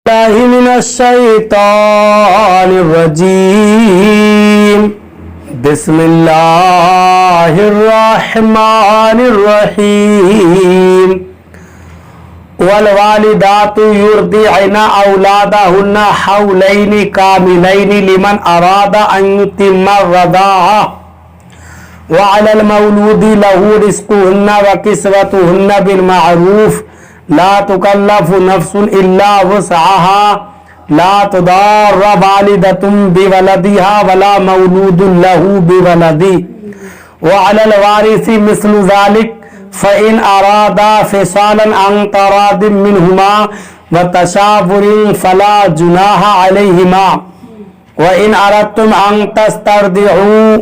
الله من الشيطان الرجيم بسم الله الرحمن الرحيم والوالدات يرضعن أولادهن حولين كاملين لمن أراد أن يتم الرضاعة وعلى المولود له رزقهن وكسوتهن بالمعروف لا تكلف نفس إلا وسعها لا تضار والدة بولدها ولا مولود له بولده وعلى الوارث مثل ذلك فإن أرادا فصالا عن تراض منهما وتشاور فلا جناح عليهما وإن أردتم أن تسترضعوا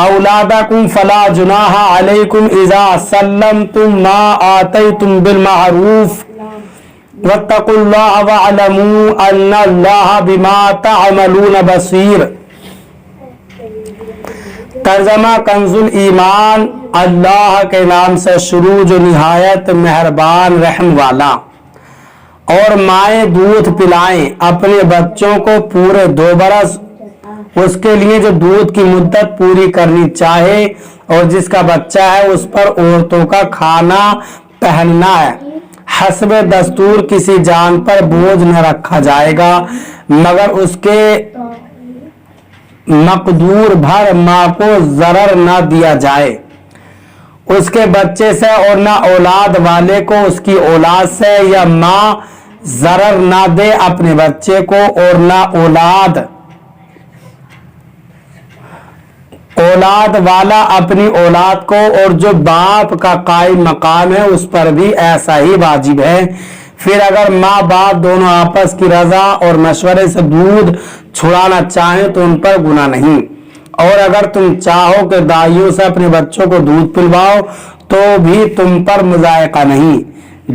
أولادكم فلا جناح عليكم إذا سلمتم ما آتيتم بالمعروف واتقوا الله واعلموا أن الله بما تعملون بصير۔ ترجمہ کنز الایمان، اللہ کے نام سے شروع جو نہایت مہربان رحم والا۔ اور مائیں دودھ پلائیں اپنے بچوں کو پورے 2 برس، اس کے لیے جو دودھ کی مدت پوری کرنی چاہے، اور جس کا بچہ ہے اس پر عورتوں کا کھانا پہننا ہے۔ حسب دستور کسی جان پر بوجھ نہ رکھا جائے گا مگر اس کے مقدور بھر ماں کو ضرر نہ دیا جائے اس کے بچے سے، اور نہ اولاد والے کو اس کی اولاد سے، یا ماں ضرر نہ دے اپنے بچے کو اور نہ اولاد والا اپنی اولاد کو، اور جو باپ کا قائم مقام ہے اس پر بھی ایسا ہی واجب ہے۔ پھر اگر ماں باپ دونوں آپس کی رضا اور مشورے سے دودھ چھڑانا چاہیں تو ان پر گناہ نہیں، اور اگر تم چاہو کہ دائیوں سے اپنے بچوں کو دودھ پلواؤ تو بھی تم پر مضائقہ نہیں،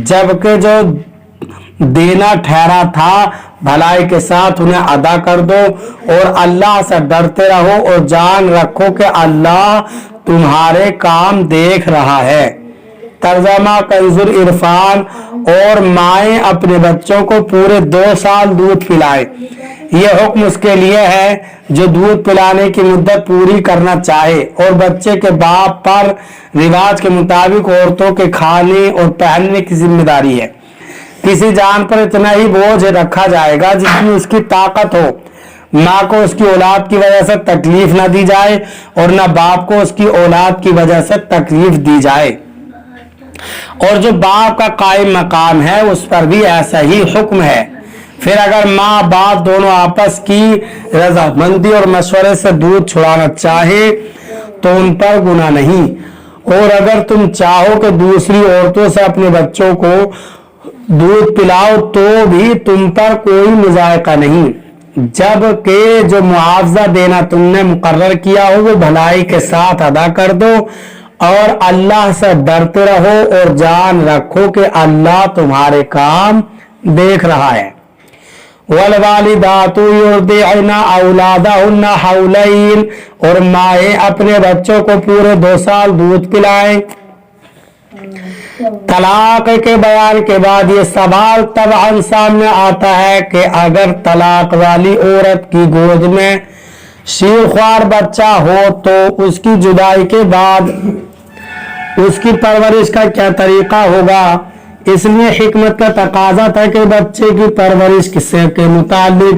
جبکہ جو دینا ٹھہرا تھا بھلائی کے ساتھ انہیں ادا کر دو، اور اللہ سے ڈرتے رہو اور جان رکھو کہ اللہ تمہارے کام دیکھ رہا ہے۔ ترجمہ کنز العرفان، اور مائیں اپنے بچوں کو پورے 2 سال دودھ پلائیں۔ یہ حکم اس کے لیے ہے جو دودھ پلانے کی مدت پوری کرنا چاہے، اور بچے کے باپ پر رواج کے مطابق عورتوں کے کھانے اور پہننے کی ذمہ داری ہے۔ کسی جان پر اتنا ہی بوجھ رکھا جائے گا جتنی اس کی طاقت ہو۔ ماں کو اس کی اولاد کی وجہ سے تکلیف نہ دی جائے اور نہ باپ کو اس کی اولاد کی وجہ سے تکلیف دی جائے، اور جو باپ کا قائم مقام ہے اس پر بھی ایسا ہی حکم ہے۔ پھر اگر ماں باپ دونوں آپس کی رضامندی اور مشورے سے دودھ چھڑانا چاہے تو ان پر گناہ نہیں، اور اگر تم چاہو کہ دوسری عورتوں سے اپنے بچوں کو دودھ پلاؤ تو بھی تم پر کوئی مضائقہ نہیں، جبکہ جو معاوضہ دینا تم نے مقرر کیا ہو وہ بھلائی کے ساتھ ادا کر دو، اور اللہ سے ڈرتے رہو اور جان رکھو کہ اللہ تمہارے کام دیکھ رہا ہے۔ والوالدات یرضعن اولادہن حولین، اور مائیں اپنے بچوں کو پورے 2 سال دودھ پلائیں۔ طلاق کے بیان کے بعد یہ سوال طبعاً سامنے آتا ہے کہ اگر طلاق والی عورت کی گود میں شیرخوار بچہ ہو تو اس کی جدائی کے بعد اس کی پرورش کا کیا طریقہ ہوگا؟ اس لیے حکمت کا تقاضا تھا کہ بچے کی پرورش کے متعلق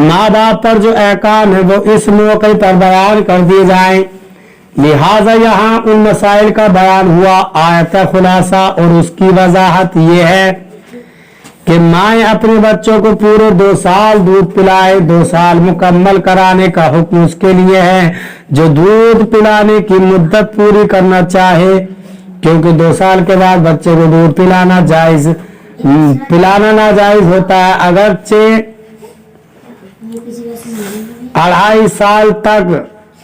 ماں باپ پر جو احکام ہے وہ اس موقع پر بیان کر دیے جائیں، لہٰذا یہاں ان مسائل کا بیان ہوا۔ آیت خلاصہ اور اس کی وضاحت یہ ہے کہ مائیں اپنے بچوں کو پورے 2 سال دودھ پلائے۔ 2 سال مکمل کرانے کا حکم اس کے لیے ہے جو دودھ پلانے کی مدت پوری کرنا چاہے، کیونکہ 2 سال کے بعد بچے کو دودھ پلانا ناجائز ہوتا ہے، اگرچہ 2.5 سال تک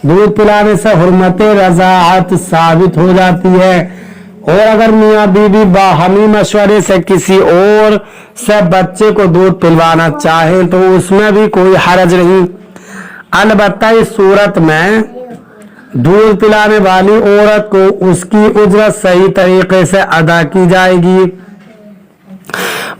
دودھ پلانے سے حرمت رضاعت ثابت ہو جاتی ہے، اور اگر میاں بیوی باہمی مشورے سے کسی اور سے بچے کو دودھ پلوانا چاہیں تو اس میں بھی کوئی حرج نہیں، البتہ اس صورت میں دودھ پلانے والی عورت کو اس کی اجرت صحیح طریقے سے ادا کی جائے گی۔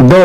2,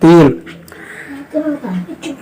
3,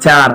4,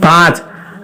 5,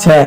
6,